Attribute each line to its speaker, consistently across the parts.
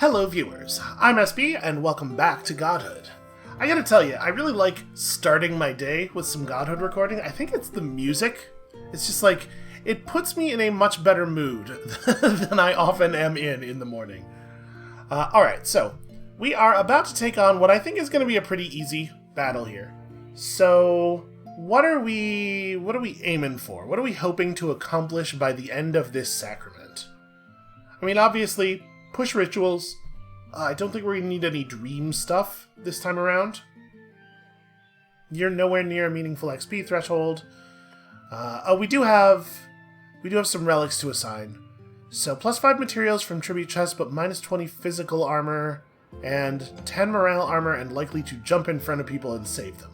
Speaker 1: Hello viewers, I'm SB and welcome back to Godhood. I gotta tell you, I really like starting my day with some Godhood recording. I think it's the music. It's just like, it puts me in a much better mood than I often am in the morning. Alright, so we are about to take on what I think is going to be a pretty easy battle here. So, what are we aiming for? What are we hoping to accomplish by the end of this sacrament? I mean, obviously, push rituals. I don't think we're going to need any dream stuff this time around. You're nowhere near a meaningful XP threshold. We do have some relics to assign. So, plus 5 materials from tribute chests, but minus 20 physical armor, and 10 morale armor, and likely to jump in front of people and save them.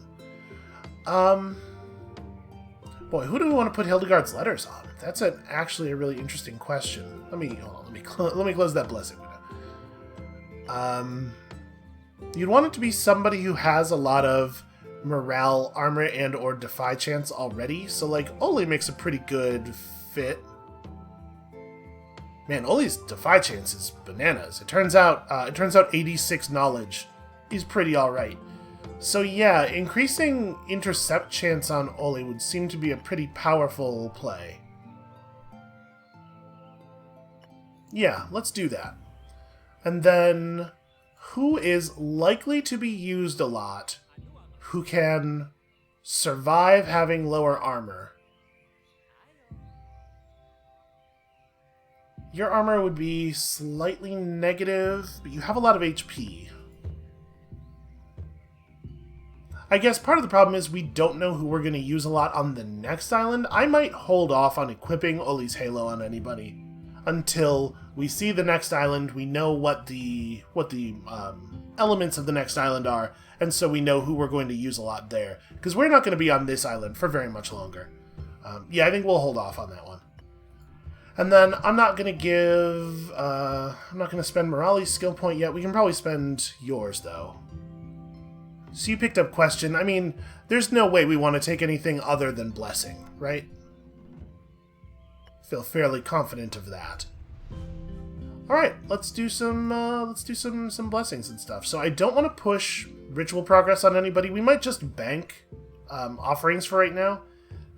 Speaker 1: Boy, who do we want to put Hildegard's letters on? That's actually a really interesting question. Let me close that blessing window. You'd want it to be somebody who has a lot of morale, armor, and or defy chance already. So, like, Oli makes a pretty good fit. Man, Oli's defy chance is bananas. It turns out 86 knowledge is pretty alright. So yeah, increasing intercept chance on Oli would seem to be a pretty powerful play. Yeah, let's do that. And then, who is likely to be used a lot, who can survive having lower armor? Your armor would be slightly negative, but you have a lot of HP. I guess part of the problem is we don't know who we're going to use a lot on the next island. I might hold off on equipping Oli's Halo on anybody until we see the next island, we know what the elements of the next island are, and so we know who we're going to use a lot there. Because we're not going to be on this island for very much longer. Yeah, I think we'll hold off on that one. And then I'm not going to spend Morale's skill point yet. We can probably spend yours, though. So you picked up Question. I mean, there's no way we want to take anything other than Blessing, right? Feel fairly confident of that. Alright, let's do some blessings and stuff. So I don't want to push ritual progress on anybody. We might just bank offerings for right now,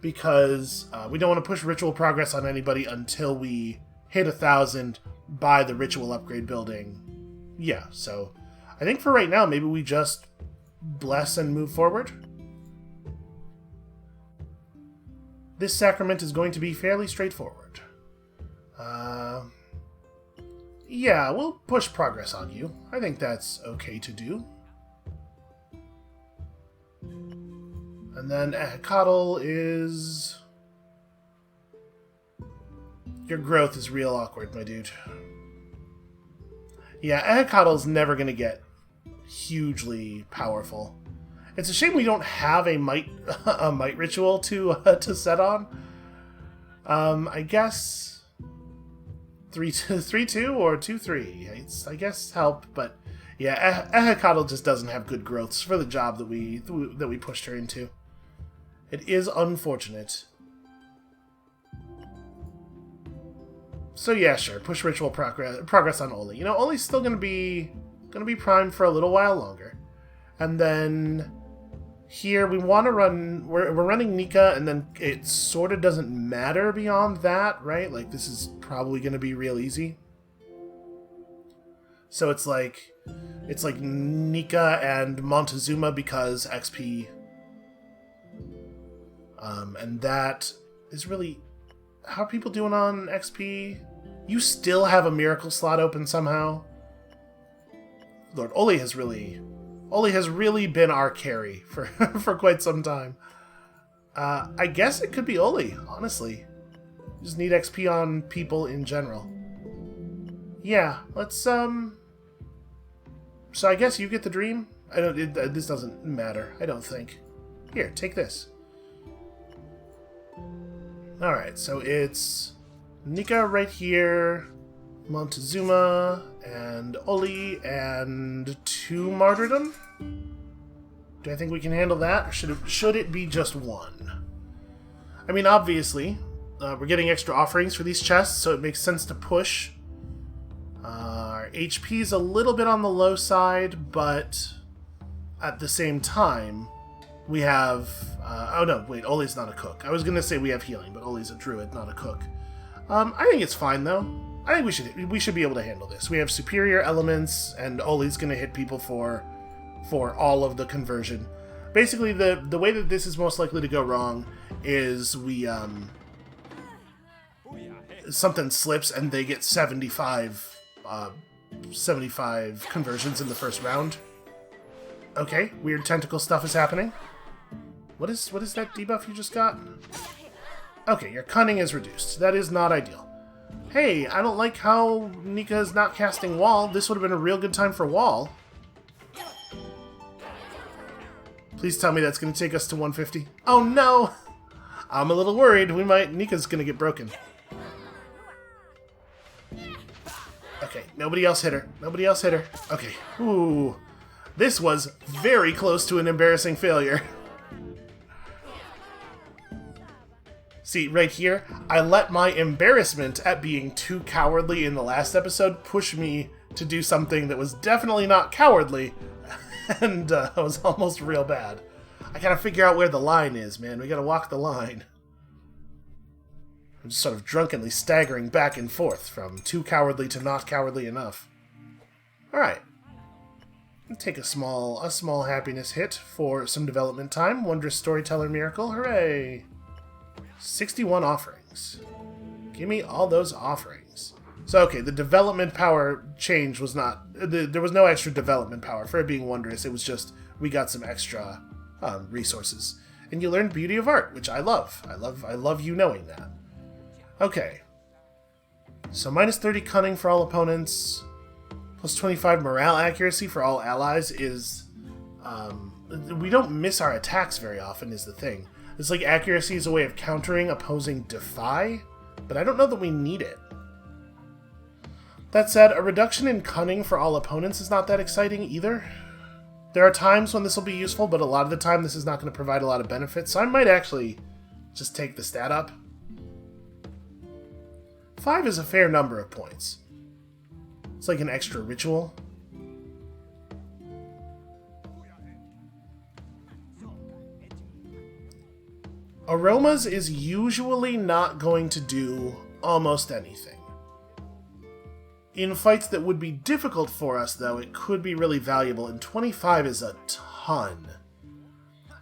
Speaker 1: because we don't want to push ritual progress on anybody until we hit 1,000 by the ritual upgrade building. Yeah, so I think for right now, maybe we just bless and move forward. This sacrament is going to be fairly straightforward. Yeah, we'll push progress on you. I think that's okay to do. And then Coddle is... Your growth is real awkward, my dude. Yeah, Coddle's never going to get hugely powerful. It's a shame we don't have a might ritual to set on. I guess 3-2 or 2-3. It's, I guess, help, but yeah, Ehekatl just doesn't have good growths for the job that we pushed her into. It is unfortunate. So yeah, sure, push ritual progress on Oli. You know, Oli's still gonna be primed for a little while longer, and then here we want to run. We're running Nika, and then it sort of doesn't matter beyond that, right? Like, this is probably gonna be real easy. So it's like Nika and Montezuma because XP. And that is really... How are people doing on XP? You still have a miracle slot open somehow? Lord, Oli has really been our carry for quite some time. I guess it could be Oli, honestly. Just need XP on people in general. Yeah, let's, So I guess you get the dream? This doesn't matter, I don't think. Here, take this. Alright, so it's Nika right here, Montezuma, and Oli, and 2 martyrdom? Do I think we can handle that, or should it be just 1? I mean, obviously, we're getting extra offerings for these chests, so it makes sense to push. Our HP's a little bit on the low side, but at the same time, we have... oh no, wait, Oli's not a cook. I was going to say we have healing, but Oli's a druid, not a cook. I think it's fine, though. I think we should be able to handle this. We have superior elements, and Oli's going to hit people for all of the conversion. Basically, the way that this is most likely to go wrong is we... something slips and they get 75 conversions in the first round. Okay, weird tentacle stuff is happening. What is that debuff you just got? Okay, your cunning is reduced. That is not ideal. Hey, I don't like how Nika is not casting Wall. This would have been a real good time for Wall. Please tell me that's going to take us to 150. Oh no! I'm a little worried. Nika's going to get broken. Okay, nobody else hit her. Nobody else hit her. Okay. Ooh. This was very close to an embarrassing failure. See, right here, I let my embarrassment at being too cowardly in the last episode push me to do something that was definitely not cowardly, and was almost real bad. I gotta figure out where the line is, man. We gotta walk the line. I'm just sort of drunkenly staggering back and forth from too cowardly to not cowardly enough. Alright. Take a small happiness hit for some development time. Wondrous Storyteller Miracle. Hooray! 61 offerings. Give me all those offerings. So, okay, the development power change was not... there was no extra development power for it being wondrous. It was just, we got some extra resources. And you learned Beauty of Art, which I love. I love you knowing that. Okay. So, minus 30 cunning for all opponents. Plus 25 morale accuracy for all allies is... we don't miss our attacks very often, is the thing. It's like accuracy is a way of countering opposing defy, but I don't know that we need it. That said, a reduction in cunning for all opponents is not that exciting either. There are times when this will be useful, but a lot of the time this is not going to provide a lot of benefits, so I might actually just take the stat up. 5 is a fair number of points. It's like an extra ritual. Aromas is usually not going to do almost anything. In fights that would be difficult for us, though, it could be really valuable, and 25 is a ton.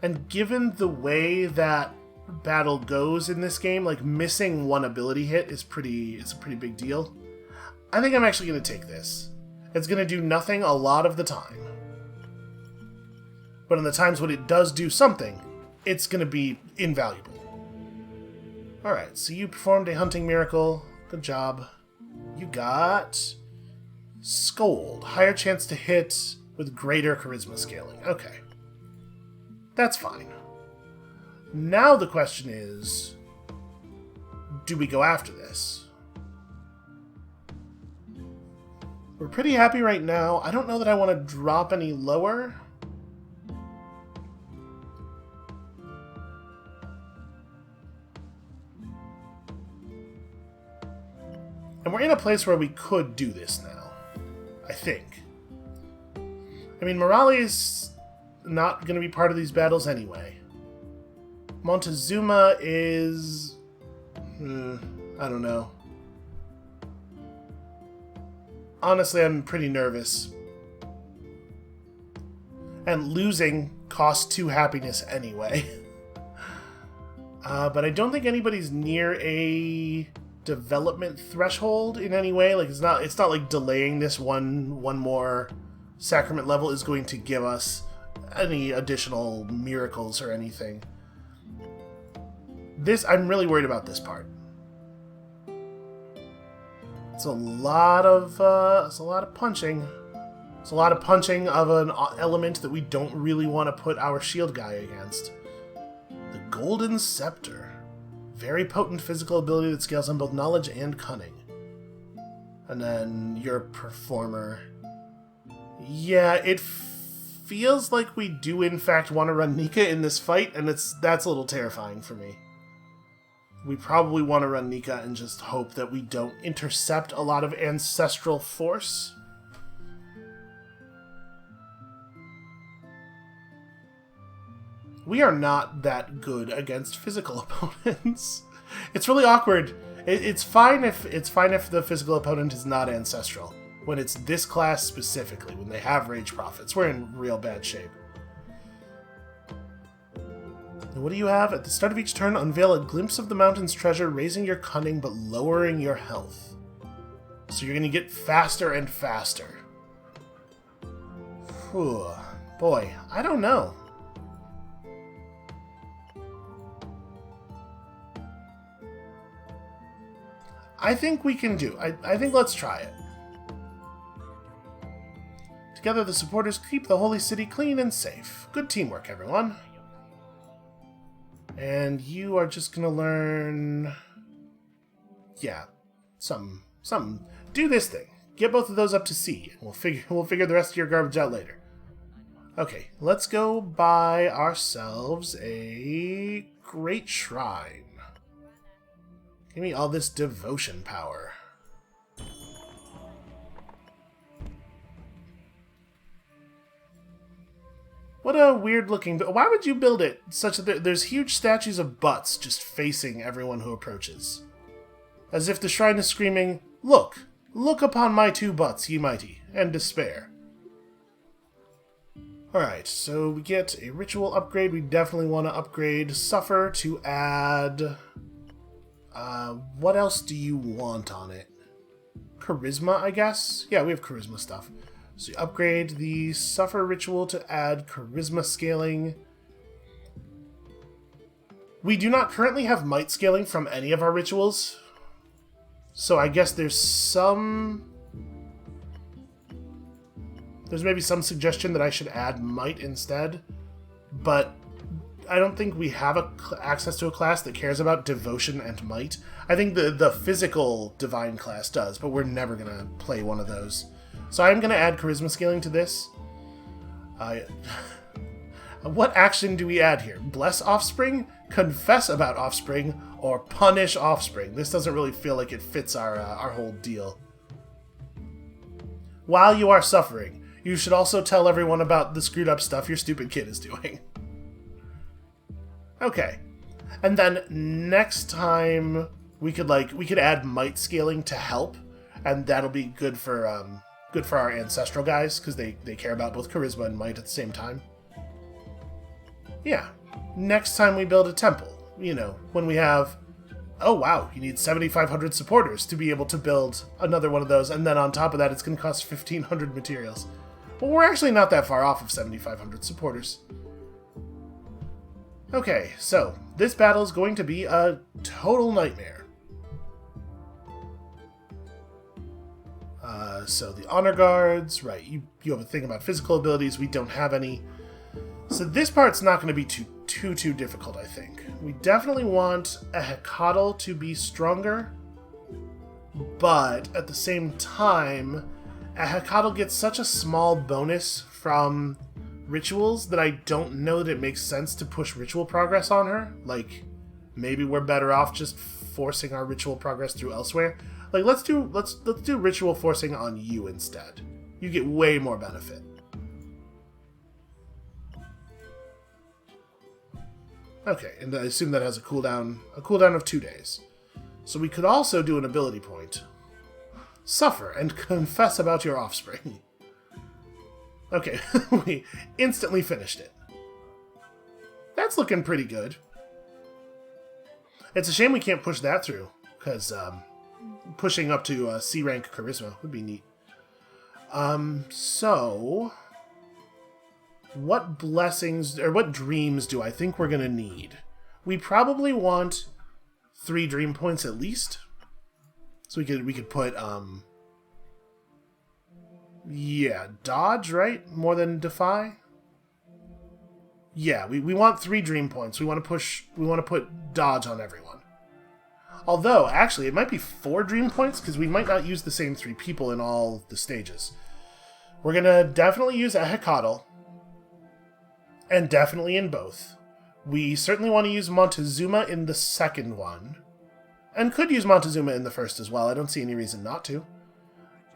Speaker 1: And given the way that battle goes in this game, like, missing one ability hit is it's a pretty big deal. I think I'm actually going to take this. It's going to do nothing a lot of the time. But in the times when it does do something, it's going to be invaluable. Alright, so you performed a hunting miracle. Good job. You got Scold. Higher chance to hit with greater charisma scaling. Okay. That's fine. Now the question is, do we go after this? We're pretty happy right now. I don't know that I want to drop any lower. And we're in a place where we could do this now, I think. I mean, Morale's not going to be part of these battles anyway. Montezuma is... I don't know. Honestly, I'm pretty nervous. And losing costs 2 happiness anyway. But I don't think anybody's near a development threshold in any way. Like, it's not like delaying this one more sacrament level is going to give us any additional miracles or anything. I'm really worried about this part. It's a lot of punching. It's a lot of punching of an element that we don't really want to put our shield guy against. The Golden Scepter. Very potent physical ability that scales on both knowledge and cunning. And then your Performer. Yeah, it feels like we do in fact want to run Nika in this fight, and that's a little terrifying for me. We probably want to run Nika and just hope that we don't intercept a lot of ancestral force. We are not that good against physical opponents. It's really awkward. It's fine if the physical opponent is not ancestral. When it's this class specifically, when they have rage prophets, we're in real bad shape. And what do you have? At the start of each turn, unveil a glimpse of the mountain's treasure, raising your cunning but lowering your health. So you're going to get faster and faster. Whew. Boy, I don't know. I think we can do. I think let's try it. Together the supporters keep the holy city clean and safe. Good teamwork, everyone. And you are just gonna learn... Yeah, something. Do this thing. Get both of those up to C, and we'll figure the rest of your garbage out later. Okay, let's go buy ourselves a great shrine. Give me all this devotion power. What a weird looking... Why would you build it such that there's huge statues of butts just facing everyone who approaches? As if the shrine is screaming, Look! Look upon my 2 butts, ye mighty, and despair. Alright, so we get a ritual upgrade. We definitely want to upgrade Suffer to add... what else do you want on it? Charisma, I guess? Yeah, we have charisma stuff. So you upgrade the Suffer ritual to add charisma scaling. We do not currently have might scaling from any of our rituals. So I guess there's maybe some suggestion that I should add might instead. But I don't think we have access to a class that cares about devotion and might. I think the physical divine class does, but we're never going to play one of those. So I'm going to add charisma scaling to this. What action do we add here? Bless offspring, confess about offspring, or punish offspring? This doesn't really feel like it fits our whole deal. While you are suffering, you should also tell everyone about the screwed up stuff your stupid kid is doing. Okay. And then next time we could add might scaling to help, and that'll be good for our ancestral guys, because they care about both charisma and might at the same time. Yeah. Next time we build a temple, when we have... Oh wow, you need 7,500 supporters to be able to build another one of those, and then on top of that it's going to cost 1,500 materials. Well, we're actually not that far off of 7,500 supporters. Okay, so this battle is going to be a total nightmare. So the honor guards, right, you have a thing about physical abilities, we don't have any. So this part's not going to be too difficult, I think. We definitely want a Hecatl to be stronger, but at the same time, a Hecatl gets such a small bonus from rituals that I don't know that it makes sense to push ritual progress on her. Like, maybe we're better off just forcing our ritual progress through elsewhere. Like, let's do ritual forcing on you instead. You get way more benefit. Okay, and I assume that has a cooldown of 2 days. So we could also do an ability point. Suffer and confess about your offspring. Okay, we instantly finished it. That's looking pretty good. It's a shame we can't push that through, because pushing up to C rank charisma would be neat. So what blessings or what dreams do I think we're gonna need? We probably want 3 dream points at least. So we could put yeah, dodge, right? More than defy? Yeah, we want 3 dream points. We want to put dodge on everyone. Although, actually, it might be 4 dream points, because we might not use the same 3 people in all the stages. We're going to definitely use a Hecatl, and definitely in both. We certainly want to use Montezuma in the second one, And could use Montezuma in the first as well. I don't see any reason not to.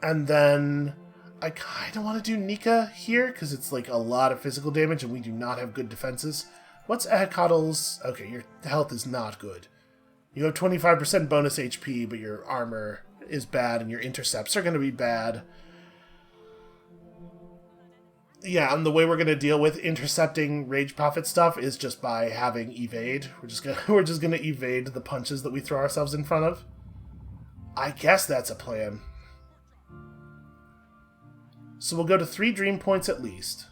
Speaker 1: And then I kind of want to do Nika here, because it's like a lot of physical damage and we do not have good defenses. What's Ehekatel's? Okay, your health is not good. You have 25% bonus HP, but your armor is bad and your intercepts are going to be bad. Yeah, and the way we're going to deal with intercepting Rage Prophet stuff is just by having evade. We're just gonna evade the punches that we throw ourselves in front of. I guess that's a plan. So we'll go to 3 dream points at least.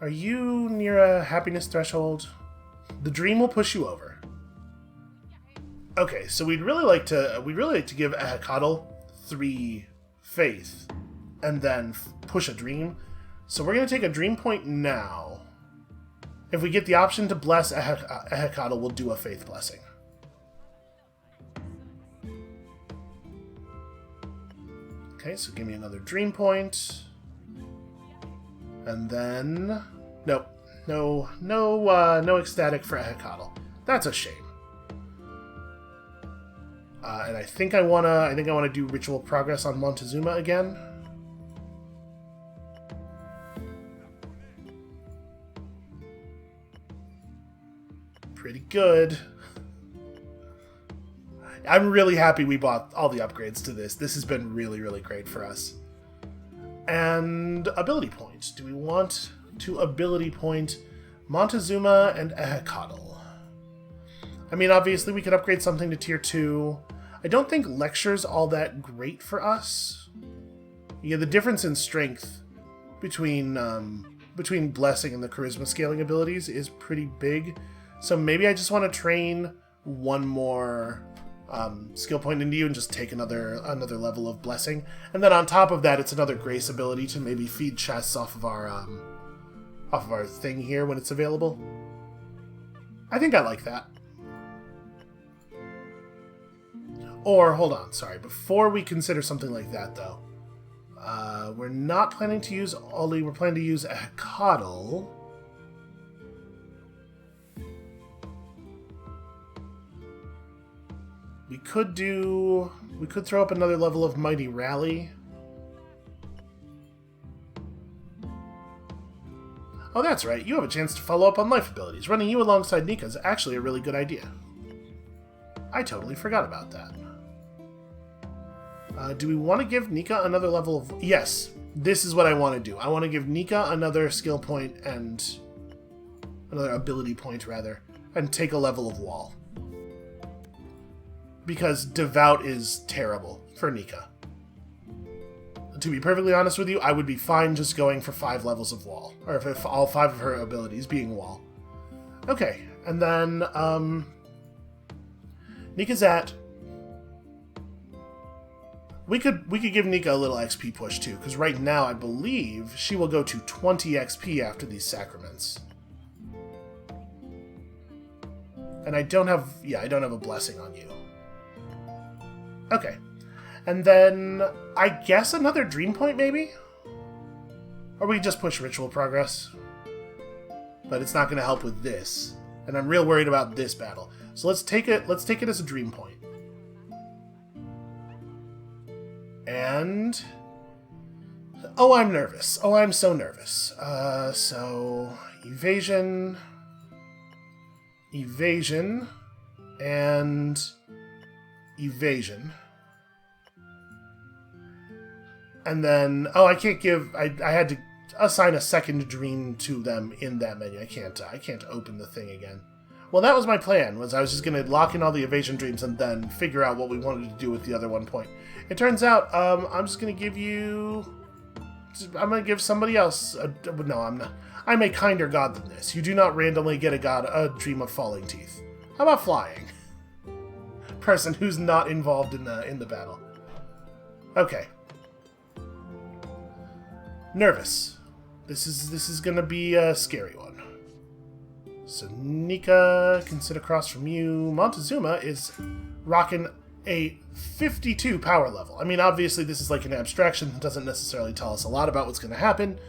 Speaker 1: Are you near a happiness threshold? The dream will push you over. Okay, so we'd really like to give Ehekatel 3 faith and then push a dream. So we're going to take a dream point now. If we get the option to bless Ehekatel, we'll do a faith blessing. Okay, so give me another dream point. And then... Nope. No ecstatic for Ehekatel. That's a shame. And I think I wanna do ritual progress on Montezuma again. Pretty good. I'm really happy we bought all the upgrades to this. This has been really, really great for us. And ability point. Do we want to ability point Montezuma and Ehekatel? I mean, obviously we could upgrade something to tier 2. I don't think lecture's all that great for us. Yeah, the difference in strength between blessing and the charisma scaling abilities is pretty big. So maybe I just want to train one more skill point into you and just take another level of blessing. And then on top of that, it's another grace ability to maybe feed chests off of our thing here when it's available. I think I like that. Or, hold on, sorry. Before we consider something like that, though, we're not planning to use Oli. We're planning to use Ehekatel. We could throw up another level of Mighty Rally. Oh, that's right. You have a chance to follow up on life abilities. Running you alongside Nika is actually a really good idea. I totally forgot about that. Do we want to give Nika another level of... Yes, this is what I want to do. I want to give Nika another skill point and... another ability point, rather, and take a level of wall. Because Devout is terrible for Nika. To be perfectly honest with you, I would be fine just going for 5 levels of wall. Or if all 5 of her abilities being wall. Okay, and then, Nika's at... We could give Nika a little XP push, too, because right now, I believe, she will go to 20 XP after these sacraments. And I don't have a blessing on you. Okay. And then, I guess another dream point, maybe? Or we just push ritual progress. But it's not going to help with this. And I'm real worried about this battle. So let's take it as a dream point. And... oh, I'm nervous. Oh, I'm so nervous. So... Evasion... Evasion... And... Evasion. And then... oh, I can't give... I had to assign a second dream to them in that menu. I can't open the thing again. Well, that was my plan, was I was just going to lock in all the evasion dreams and then figure out what we wanted to do with the other 1 point. It turns out, I'm just going to give you... I'm going to give somebody else... no, I'm not. I'm a kinder god than this. You do not randomly get a dream of falling teeth. How about flying? Person who's not involved in the battle. Okay. Nervous. This is going to be a scary one. So Nika can sit across from you. Montezuma is rocking a 52 power level. I mean, obviously this is like an abstraction that doesn't necessarily tell us a lot about what's going to happen,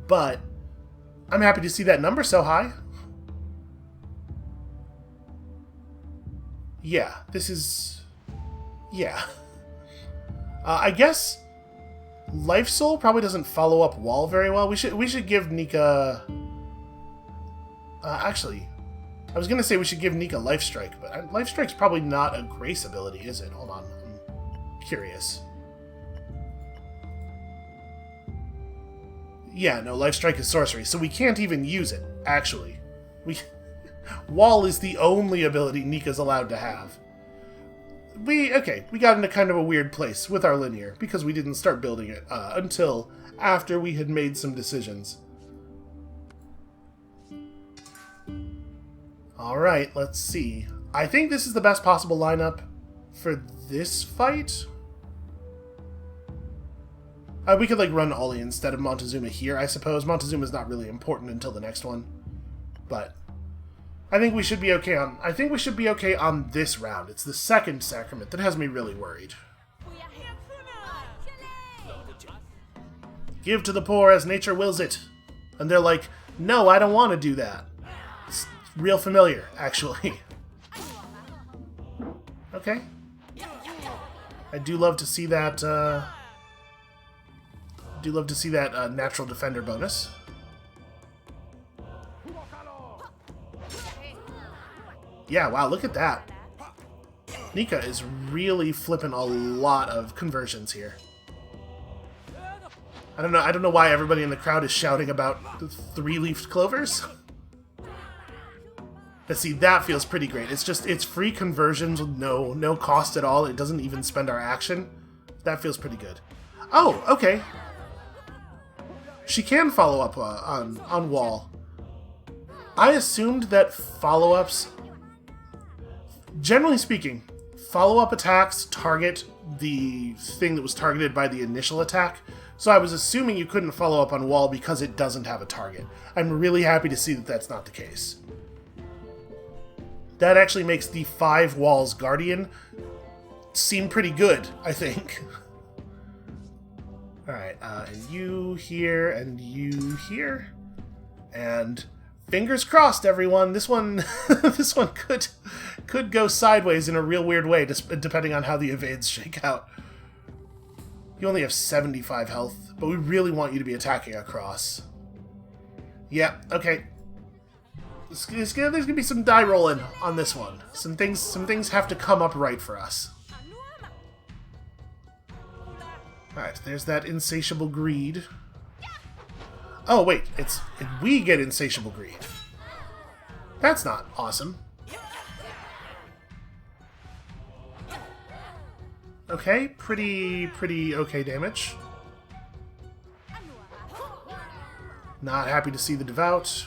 Speaker 1: but I'm happy to see that number so high. Yeah, this is... Yeah. I guess Life Soul probably doesn't follow up Wall very well. We should give Nika... actually, I was going to say we should give Nika Life Strike, but Life Strike's probably not a Grace ability, is it? Hold on, I'm curious. Yeah, no, Life Strike is sorcery, so we can't even use it, actually. Wall is the only ability Nika's allowed to have. We got into kind of a weird place with our linear, because we didn't start building it until after we had made some decisions. Alright, let's see. I think this is the best possible lineup for this fight. We could, like, run Ollie instead of Montezuma here, I suppose. Montezuma's not really important until the next one. But I think we should be okay on this round. It's the second sacrament that has me really worried. Give to the poor as nature wills it. And they're like, no, I don't want to do that. It's real familiar, actually. Okay. I do love to see that, natural defender bonus. Yeah, wow, look at that. Nika is really flipping a lot of conversions here. I don't know why everybody in the crowd is shouting about the 3-leafed clovers. But see, that feels pretty great. It's free conversions with no cost at all. It doesn't even spend our action. That feels pretty good. Oh, okay. She can follow up on Wall. I assumed that follow-ups... Generally speaking, follow-up attacks target the thing that was targeted by the initial attack, so I was assuming you couldn't follow up on Wall because it doesn't have a target. I'm really happy to see that that's not the case. That actually makes the 5 Walls Guardian seem pretty good, I think. Alright, and you here, and you here. And fingers crossed, everyone. This one this one could go sideways in a real weird way, depending on how the evades shake out. You only have 75 health, but we really want you to be attacking across. Yeah, okay. There's gonna be some die rolling on this one. Some things have to come up right for us. Alright, there's that insatiable greed. Oh, wait, we get insatiable greed. That's not awesome. Okay, pretty okay damage. Not happy to see the devout.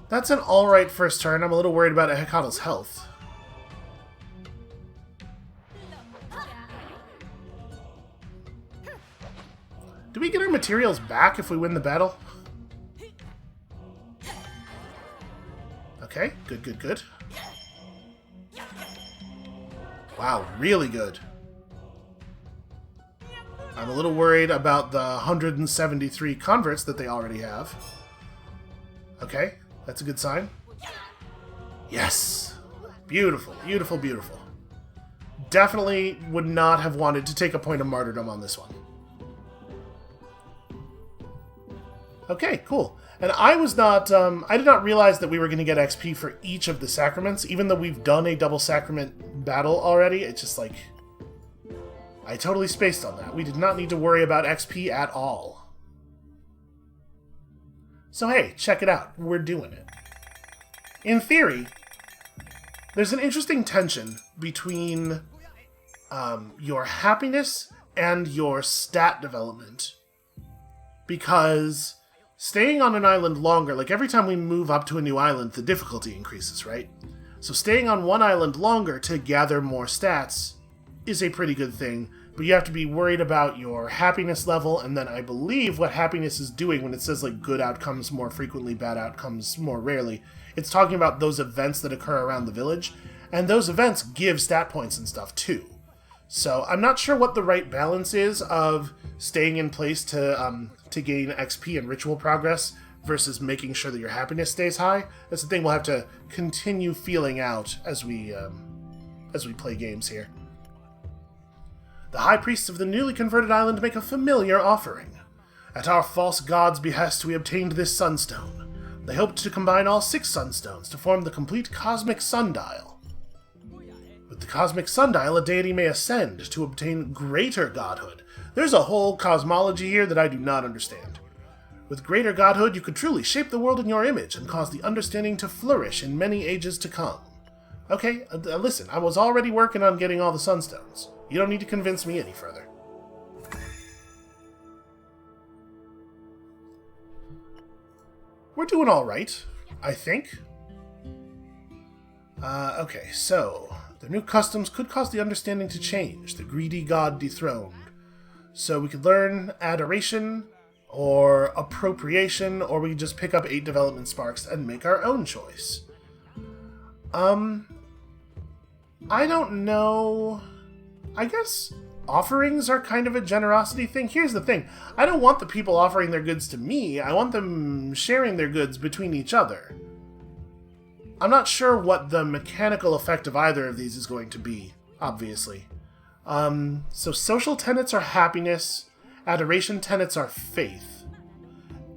Speaker 1: That's an alright first turn. I'm a little worried about Hekatl's health. Do we get our materials back if we win the battle? Okay, good. Wow, really good. I'm a little worried about the 173 converts that they already have. Okay, that's a good sign. Yes! Beautiful. Definitely would not have wanted to take a point of martyrdom on this one. Okay, cool. And I was not, I did not realize that we were going to get XP for each of the sacraments, even though we've done a double sacrament battle already. It's just like, I totally spaced on that. We did not need to worry about XP at all. So hey, check it out. We're doing it. In theory, there's an interesting tension between your happiness and your stat development. Because staying on an island longer, like every time we move up to a new island, the difficulty increases, right? So staying on one island longer to gather more stats is a pretty good thing, but you have to be worried about your happiness level, and then I believe what happiness is doing when it says like good outcomes more frequently, bad outcomes more rarely, it's talking about those events that occur around the village, and those events give stat points and stuff too. So I'm not sure what the right balance is of staying in place to gain XP and ritual progress versus making sure that your happiness stays high. That's the thing we'll have to continue feeling out as we play games here. The high priests of the newly converted island make a familiar offering. At our false god's behest, we obtained this sunstone. They hoped to combine all 6 sunstones to form the complete cosmic sundial. With the cosmic sundial, a deity may ascend to obtain greater godhood. There's a whole cosmology here that I do not understand. With greater godhood, you could truly shape the world in your image and cause the understanding to flourish in many ages to come. Okay, listen, I was already working on getting all the sunstones. You don't need to convince me any further. We're doing alright, I think. Okay, so the new customs could cause the understanding to change, the greedy god dethroned. So we could learn adoration, or appropriation, or we could just pick up 8 development sparks and make our own choice. I don't know. I guess offerings are kind of a generosity thing. Here's the thing. I don't want the people offering their goods to me. I want them sharing their goods between each other. I'm not sure what the mechanical effect of either of these is going to be, obviously. So social tenets are happiness. Adoration tenets are faith.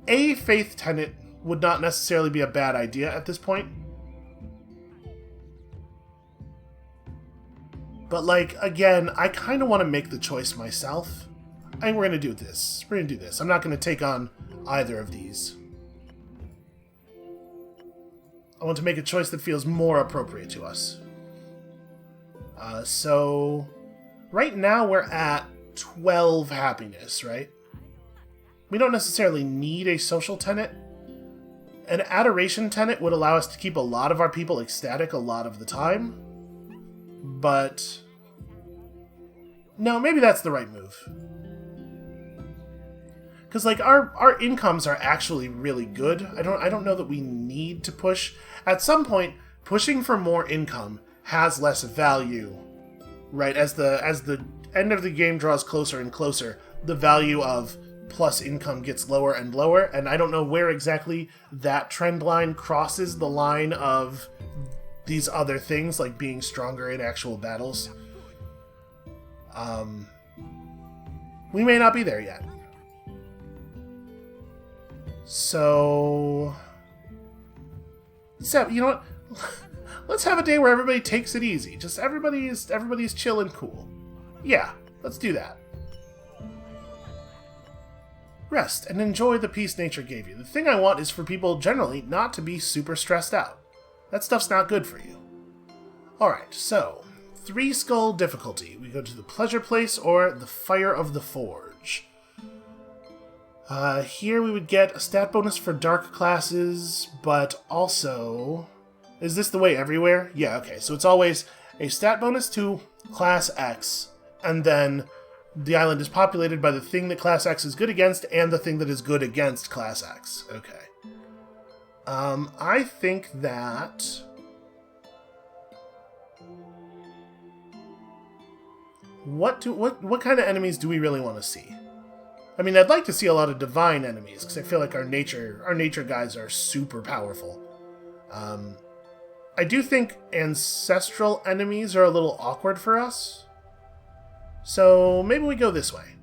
Speaker 1: A faith tenet would not necessarily be a bad idea at this point. But, like, again, I kind of want to make the choice myself. I think we're going to do this. We're going to do this. I'm not going to take on either of these. I want to make a choice that feels more appropriate to us. So, right now we're at 12 happiness, right? We don't necessarily need a social tenet. An adoration tenet would allow us to keep a lot of our people ecstatic a lot of the time. But no, maybe that's the right move. Because, like, our incomes are actually really good. I don't know that we need to push. At some point, pushing for more income has less value, right? As the end of the game draws closer and closer, the value of plus income gets lower and lower, and I don't know where exactly that trend line crosses the line of these other things, like being stronger in actual battles. We may not be there yet. So, you know what? Let's have a day where everybody takes it easy. Just everybody's chill and cool. Yeah, let's do that. Rest and enjoy the peace nature gave you. The thing I want is for people generally not to be super stressed out. That stuff's not good for you. Alright, so 3 skull difficulty. We go to the pleasure place or the fire of the forge. Here we would get a stat bonus for dark classes, but also... Is this the way everywhere? Yeah, okay. So it's always a stat bonus to class X, and then the island is populated by the thing that class X is good against and the thing that is good against class X. Okay. I think that... What kind of enemies do we really want to see? I mean, I'd like to see a lot of divine enemies, because I feel like our nature guys are super powerful. I do think ancestral enemies are a little awkward for us. So maybe we go this way.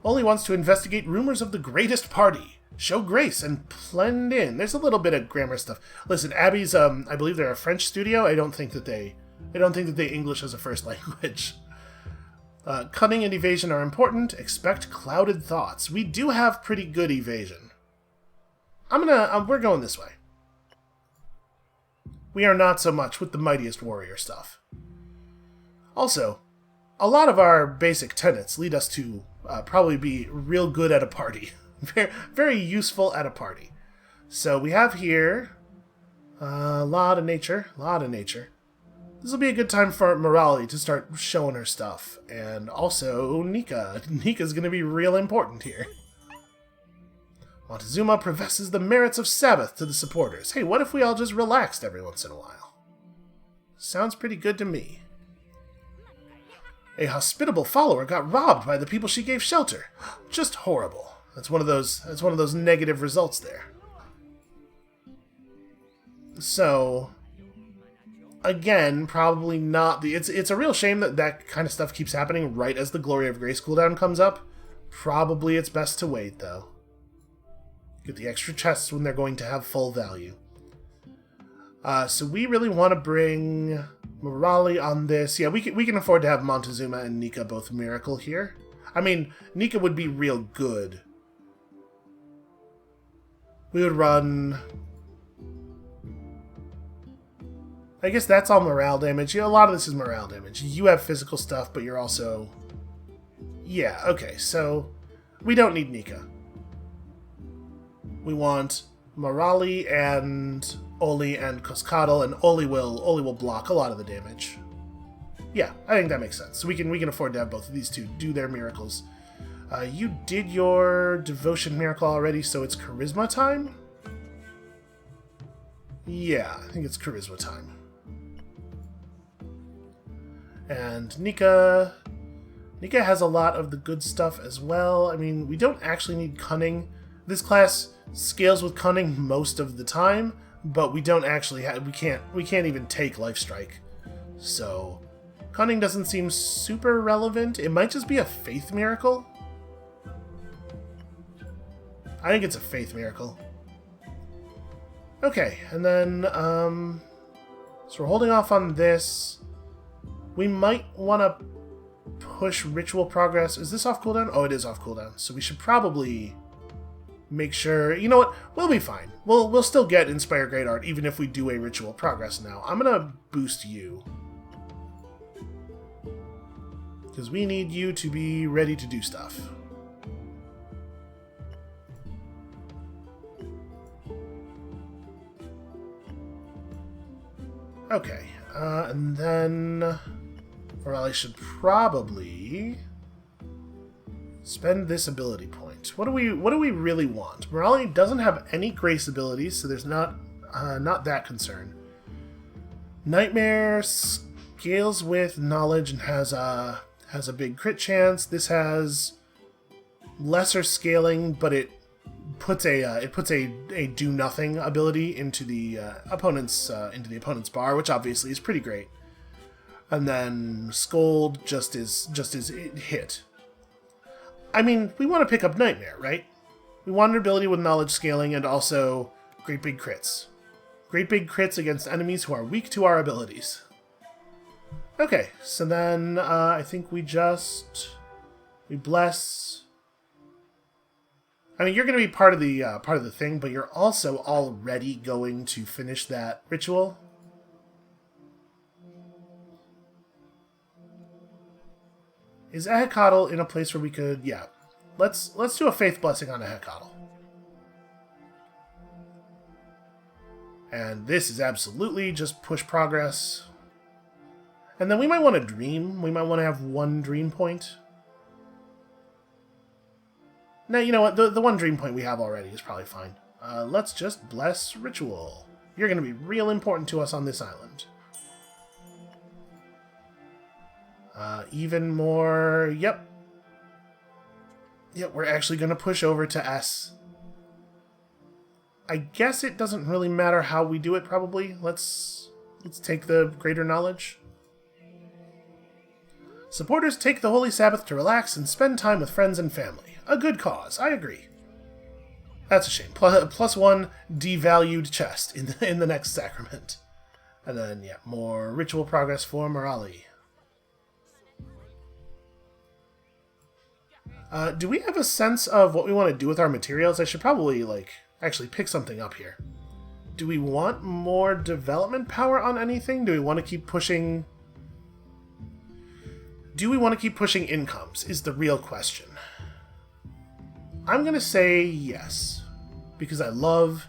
Speaker 1: Only wants to investigate rumors of the greatest party. Show grace and blend in. There's a little bit of grammar stuff. Listen, Abbey's, I believe they're a French studio. I don't think that they English as a first language. Cunning and evasion are important. Expect clouded thoughts. We do have pretty good evasion. We're going this way. We are not so much with the mightiest warrior stuff. Also, a lot of our basic tenets lead us to probably be real good at a party. Very, very useful at a party. So we have here a lot of nature. This will be a good time for morality to start showing her stuff. And also Nika. Nika's going to be real important here. Montezuma professes the merits of Sabbath to the supporters. Hey, what if we all just relaxed every once in a while? Sounds pretty good to me. A hospitable follower got robbed by the people she gave shelter. Just horrible. That's one of those negative results there. So, again, probably not the... It's a real shame that that kind of stuff keeps happening right as the Glory of Grace cooldown comes up. Probably it's best to wait, though. Get the extra chests when they're going to have full value. So we really want to bring Morali on this. Yeah, we can afford to have Montezuma and Nika both Miracle here. I mean, Nika would be real good. We would run... I guess that's all morale damage. Yeah, a lot of this is morale damage. You have physical stuff, but you're also... Yeah, okay, so we don't need Nika. We want Morali and Oli and Coscatl, and Oli will block a lot of the damage. Yeah, I think that makes sense. So we can afford to have both of these two do their miracles. You did your devotion miracle already, so it's charisma time? Yeah, I think it's charisma time. And Nika has a lot of the good stuff as well. I mean, we don't actually need cunning. This class scales with cunning most of the time, but we don't actually have... We can't even take life strike. So cunning doesn't seem super relevant. It might just be a faith miracle. I think it's a faith miracle. Okay, and then so we're holding off on this. We might want to push ritual progress. Is this off cooldown? Oh, it is off cooldown. So we should probably make sure... You know what? We'll be fine. We'll still get Inspire Great Art even if we do a ritual progress now. I'm going to boost you. Because we need you to be ready to do stuff. Okay. And then... Or I should probably spend this ability point. What do we really want? Morali doesn't have any grace abilities, so there's not that concern. Nightmare scales with knowledge and has a big crit chance. This has lesser scaling, but it puts a do nothing ability into the opponent's bar, which obviously is pretty great. And then Scold just is hit. I mean, we want to pick up Nightmare, right? We want an ability with knowledge scaling and also great big crits. Great big crits against enemies who are weak to our abilities. Okay, so then I think we bless. I mean, you're going to be part of the thing, but you're also already going to finish that ritual. Is Ehekatl in a place where we could... Yeah. Let's do a Faith Blessing on Ehekatl. And this is absolutely just push progress. And then we might want to dream. We might want to have one dream point. No, you know what? The one dream point we have already is probably fine. Let's just bless Ritual. You're going to be real important to us on this island. Even more... Yep, we're actually going to push over to S. I guess it doesn't really matter how we do it, probably. Let's take the greater knowledge. Supporters take the Holy Sabbath to relax and spend time with friends and family. A good cause, I agree. That's a shame. Plus one devalued chest in the next sacrament. And then, yeah, more ritual progress for Morali. Do we have a sense of what we want to do with our materials? I should probably, actually pick something up here. Do we want more development power on anything? Do we want to keep pushing... incomes, is the real question. I'm going to say yes, because I love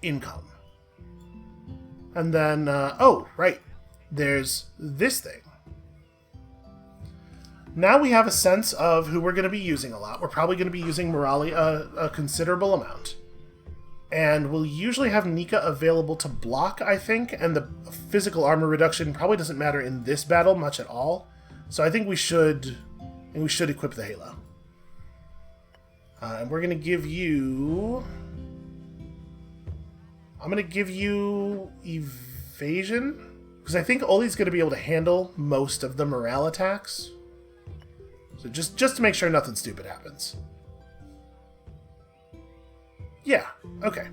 Speaker 1: income. And then, oh, right, there's this thing. Now we have a sense of who we're going to be using a lot. We're probably going to be using Morali a considerable amount. And we'll usually have Nika available to block, I think, and the physical armor reduction probably doesn't matter in this battle much at all. So I think we should equip the Halo. And we're going to give you I'm going to give you evasion, because I think Oli's going to be able to handle most of the morale attacks. So just to make sure nothing stupid happens. Yeah, okay.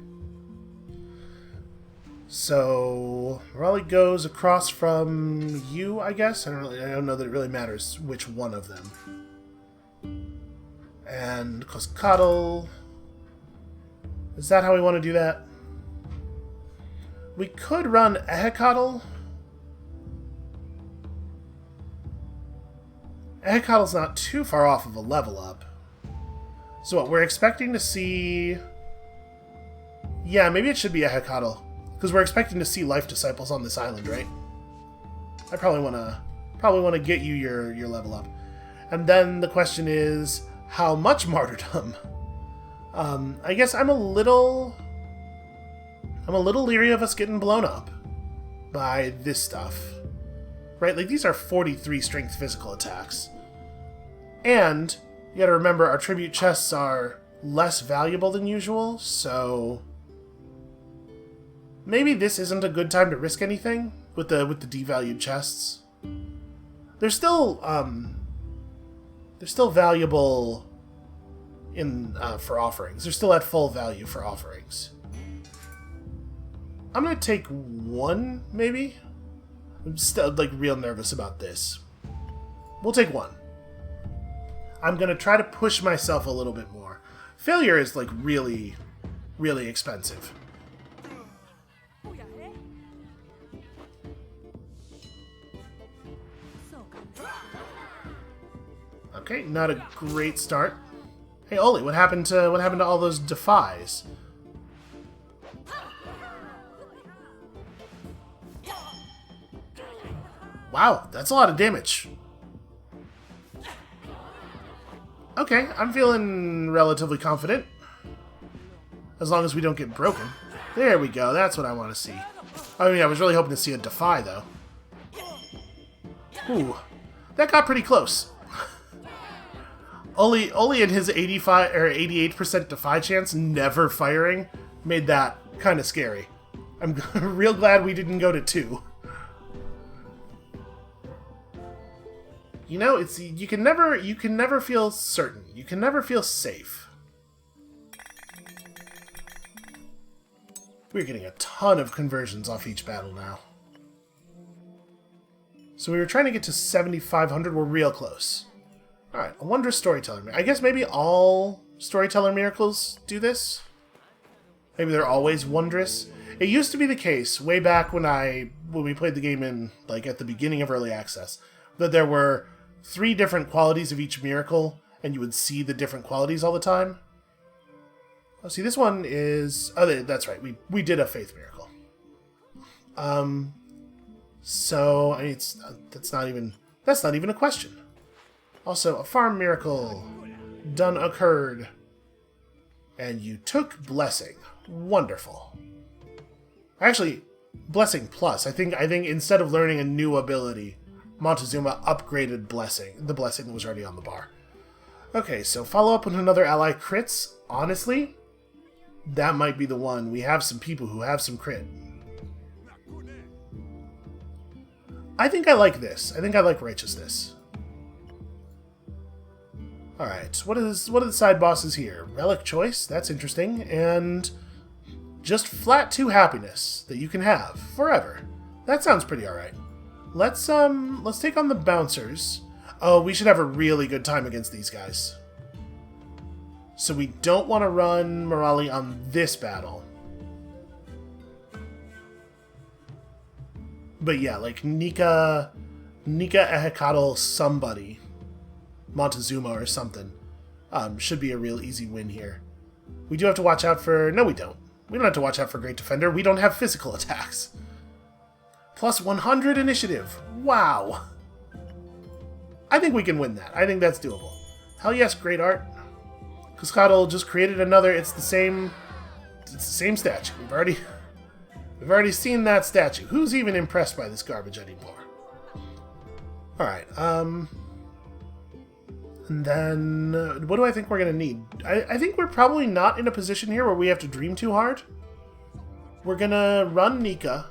Speaker 1: So Raleigh goes across from you, I guess. I don't know that it really matters which one of them. And Koskadal. Is that how we want to do that? We could run Ehekadal. Ehekadal's not too far off of a level up. So what, we're expecting to see... Yeah, maybe it should be Ehekadal. Because we're expecting to see life disciples on this island, right? I probably want to get you your level up. And then the question is, how much martyrdom? I guess I'm a little leery of us getting blown up by this stuff. Right? Like, these are 43 strength physical attacks. And you gotta remember, our tribute chests are less valuable than usual, so maybe this isn't a good time to risk anything with the devalued chests. They're still valuable in for offerings. They're still at full value for offerings. I'm gonna take one, maybe. I'm still like real nervous about this. We'll take one. I'm gonna try to push myself a little bit more. Failure is like really, really expensive. Okay, not a great start. Hey, Oli, what happened to all those defies? Wow, that's a lot of damage. Okay, I'm feeling relatively confident. As long as we don't get broken. There we go, that's what I want to see. I mean, I was really hoping to see a defy, though. Ooh, that got pretty close. Oli and his 85 or 88% defy chance never firing made that kind of scary. I'm real glad we didn't go to 2. You know, it's you can never feel certain. You can never feel safe. We're getting a ton of conversions off each battle now. So we were trying to get to 7,500. We're real close. Alright, a wondrous storyteller. I guess maybe all storyteller miracles do this? Maybe they're always wondrous? It used to be the case, way back when we played the game in, like, at the beginning of Early Access, that there were 3 different qualities of each miracle, and you would see the different qualities all the time. Oh, see, this one is... Oh, that's right, we did a faith miracle. So, I mean, that's not even a question. Also, a farm miracle done occurred. And you took blessing. Wonderful. Actually, blessing plus. I think instead of learning a new ability, Montezuma upgraded blessing. The blessing that was already on the bar. Okay, so follow up with another ally crits. Honestly, that might be the one. We have some people who have some crit. I think I like this. I think I like righteousness. Alright, what are the side bosses here? Relic Choice, that's interesting, and just flat 2 happiness that you can have forever. That sounds pretty alright. Let's take on the bouncers. Oh, we should have a really good time against these guys. So we don't want to run Morali on this battle. But yeah, like Nika Ehekadal somebody. Montezuma or something. Should be a real easy win here. We do have to watch out for... No, we don't. We don't have to watch out for Great Defender. We don't have physical attacks. Plus 100 initiative. Wow. I think we can win that. I think that's doable. Hell yes, great art. Kaskadal just created another... It's the same statue. We've already seen that statue. Who's even impressed by this garbage anymore? Alright, and then, what do I think we're going to need? I think we're probably not in a position here where we have to dream too hard. we're gonna run Nika,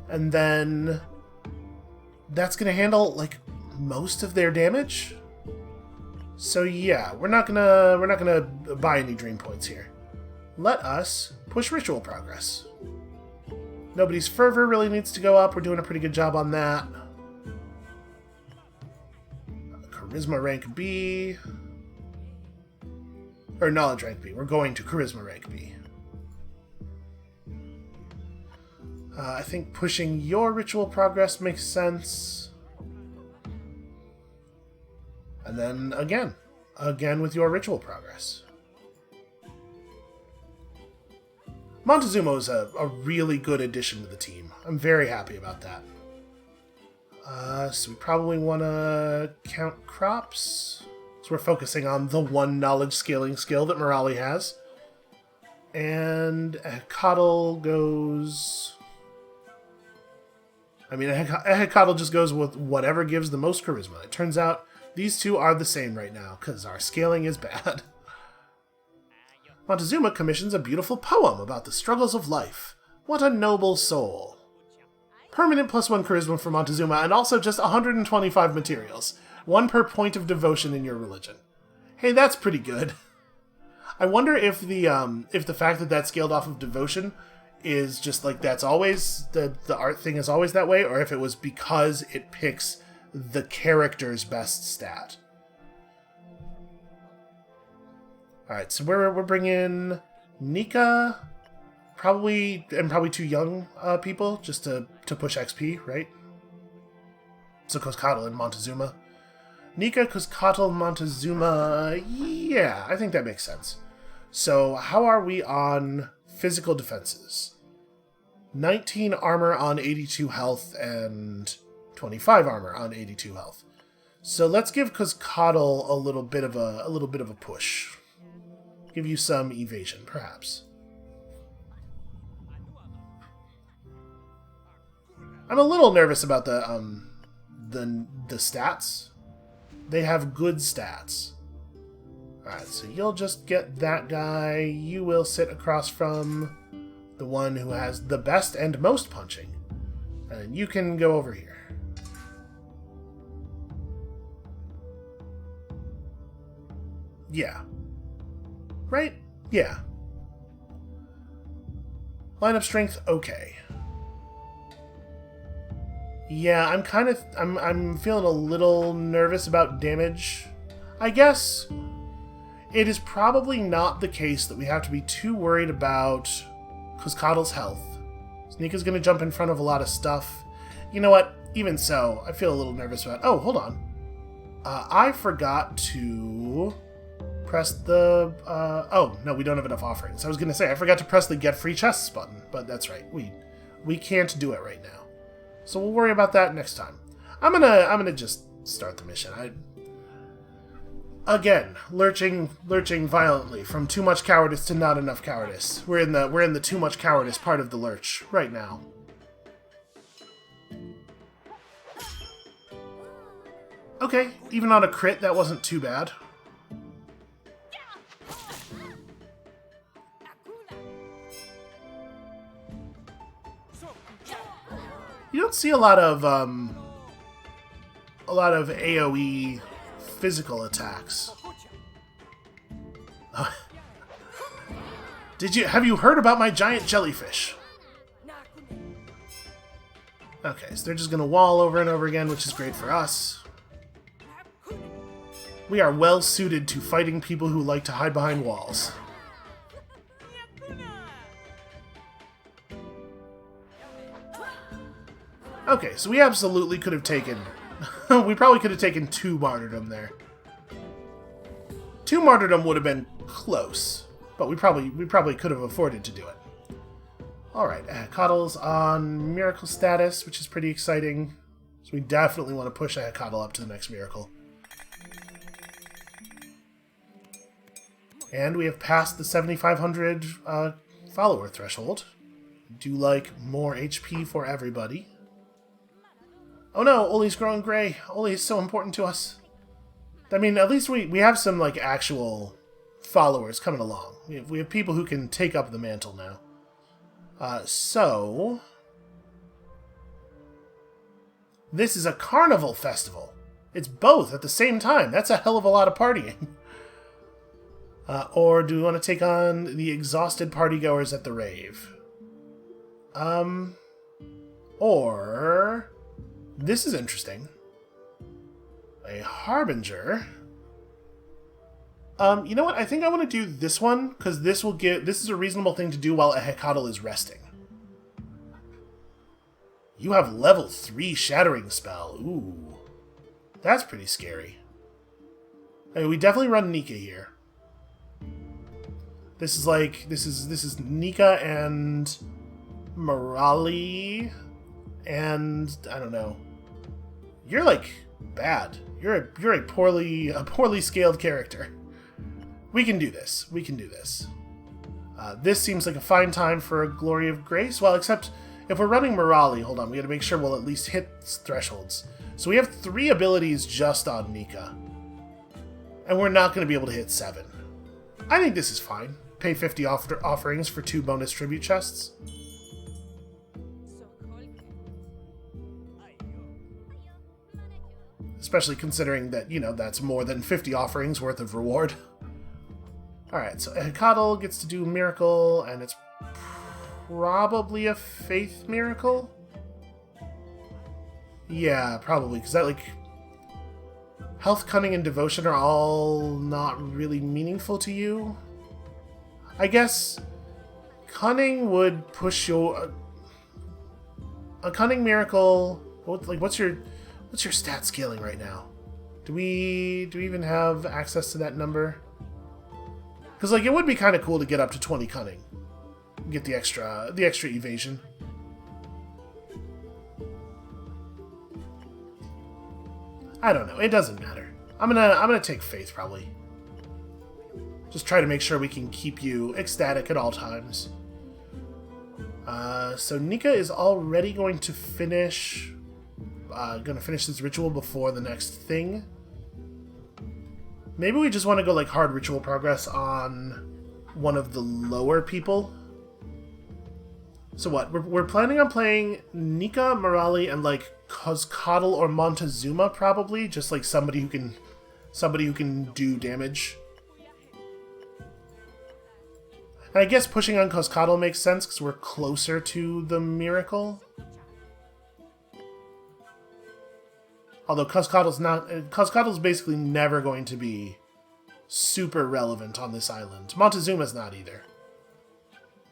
Speaker 1: and then that's gonna handle like most of their damage. So yeah, we're not gonna buy any dream points here. Let us push ritual progress. Nobody's fervor really needs to go up. We're doing a pretty good job on that. Charisma rank B. Or knowledge rank B. We're going to charisma rank B. I think pushing your ritual progress makes sense. And then again with your ritual progress. Montezuma is a really good addition to the team. I'm very happy about that. So we probably want to count crops. So we're focusing on the one knowledge scaling skill that Morali has. And Hecatl goes... I mean, Hecatl just goes with whatever gives the most charisma. It turns out these two are the same right now, because our scaling is bad. Montezuma commissions a beautiful poem about the struggles of life. What a noble soul. Permanent +1 charisma for Montezuma, and also just 125 materials. 1 per point of devotion in your religion. Hey, that's pretty good. I wonder if the fact that that's scaled off of devotion is just like that's always, the art thing is always that way, or if it was because it picks the character's best stat. Alright, so we're bringing Nika, probably 2 young people, just to push XP, right? So Coscatl and Montezuma. Nika, Coscatl, Montezuma, yeah, I think that makes sense. So how are we on physical defenses? 19 armor on 82 health and 25 armor on 82 health. So let's give Coscatl a little bit of a push. Give you some evasion, perhaps. I'm a little nervous about the stats. They have good stats. Alright, so you'll just get that guy. You will sit across from the one who has the best and most punching. And you can go over here. Yeah. Right? Yeah. Lineup strength, okay. Yeah, I'm feeling a little nervous about damage. I guess it is probably not the case that we have to be too worried about Coscatl's health. Nika's gonna jump in front of a lot of stuff. You know what? Even so, I feel a little nervous about... Oh, hold on. I forgot to press the... oh, no, we don't have enough offerings. I was gonna say, I forgot to press the Get Free Chests button, but that's right. We can't do it right now. So we'll worry about that next time. I'm gonna just start the mission. Again, lurching violently from too much cowardice to not enough cowardice. We're in the too much cowardice part of the lurch right now. Okay, even on a crit, that wasn't too bad. You don't see a lot of AoE physical attacks. Have you heard about my giant jellyfish? Okay, so they're just gonna wall over and over again, which is great for us. We are well suited to fighting people who like to hide behind walls. Okay, so we absolutely could have taken... we probably could have taken 2 martyrdom there. 2 martyrdom would have been close, but we probably could have afforded to do it. Alright, Hecatl's on miracle status, which is pretty exciting. So we definitely want to push Hecatl up to the next miracle. And we have passed the 7,500 follower threshold. Do like more HP for everybody. Oh no, Oli's growing gray. Oli is so important to us. I mean, at least we have some, like, actual followers coming along. We have people who can take up the mantle now. So... This is a carnival festival. It's both at the same time. That's a hell of a lot of partying. Or do we want to take on the exhausted partygoers at the Rave? Or... This is interesting. A Harbinger. You know what? I think I want to do this one, because this is a reasonable thing to do while a Hecatl is resting. You have level 3 Shattering Spell. Ooh. That's pretty scary. I mean, we definitely run Nika here. This is Nika and Morali and I don't know. You're like bad. You're a poorly scaled character. We can do this. We can do this. This seems like a fine time for a Glory of Grace. Well, except if we're running Morali, hold on, we gotta make sure we'll at least hit thresholds. So we have 3 abilities just on Nika. And we're not gonna be able to hit 7. I think this is fine. Pay 50 offerings for 2 bonus tribute chests. Especially considering that, you know, that's more than 50 offerings worth of reward. Alright, so Hecatl gets to do Miracle, and it's probably a Faith Miracle? Yeah, probably, because that, like... Health, Cunning, and Devotion are all not really meaningful to you. I guess Cunning would push you... A Cunning Miracle... What's your stat scaling right now? Do we even have access to that number? Because, like, it would be kind of cool to get up to 20 Cunning. Get the extra evasion. I don't know. It doesn't matter. I'm gonna take Faith, probably. Just try to make sure we can keep you ecstatic at all times. So Nika is already going to finish... this ritual before the next thing. Maybe we just want to go like hard ritual progress on one of the lower people. So what? We're planning on playing Nika, Morali, and like Coscatl or Montezuma probably, just like somebody who can do damage. And I guess pushing on Coscatl makes sense because we're closer to the miracle. Although Coscatl's basically never going to be super relevant on this island. Montezuma's not either.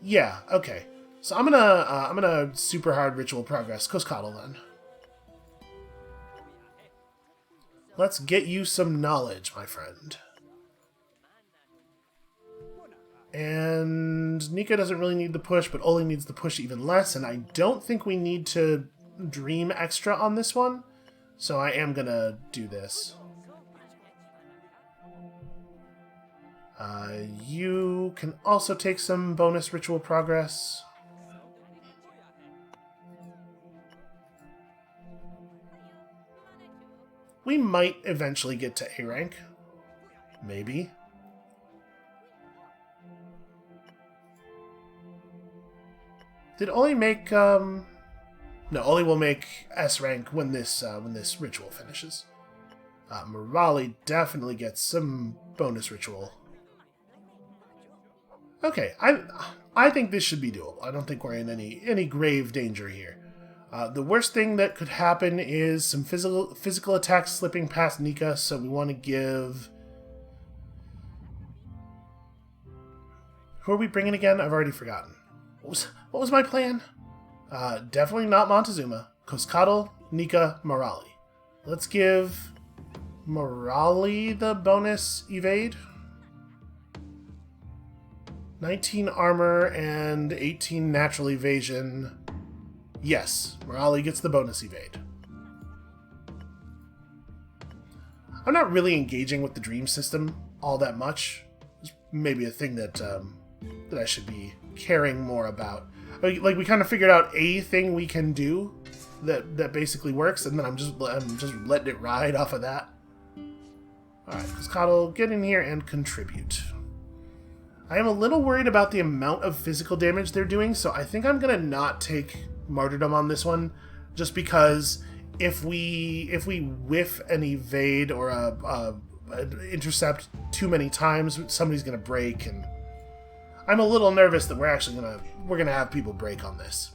Speaker 1: Yeah, okay. So I'm gonna super hard ritual progress Coscatl then. Let's get you some knowledge, my friend. And Nika doesn't really need the push, but Oli needs the push even less, and I don't think we need to dream extra on this one. So I am gonna do this. You can also take some bonus ritual progress. We might eventually get to A rank. Maybe. Did Oli make, No, Oli will make S rank when this ritual finishes. Morali definitely gets some bonus ritual. Okay, I think this should be doable. I don't think we're in any grave danger here. The worst thing that could happen is some physical attacks slipping past Nika, so we want to give... Who are we bringing again? I've already forgotten. What was my plan? Definitely not Montezuma. Coscatl, Nika, Morali. Let's give Morali the bonus evade. 19 armor and 18 natural evasion. Yes, Morali gets the bonus evade. I'm not really engaging with the dream system all that much. It's maybe a thing that that I should be caring more about. Like, we kind of figured out a thing we can do that basically works, and then I'm just letting it ride off of that. Alright, Coscatl, get in here and contribute. I am a little worried about the amount of physical damage they're doing, so I think I'm going to not take Martyrdom on this one, just because if we whiff an evade or a intercept too many times, somebody's going to break, and I'm a little nervous that we're gonna have people break on this.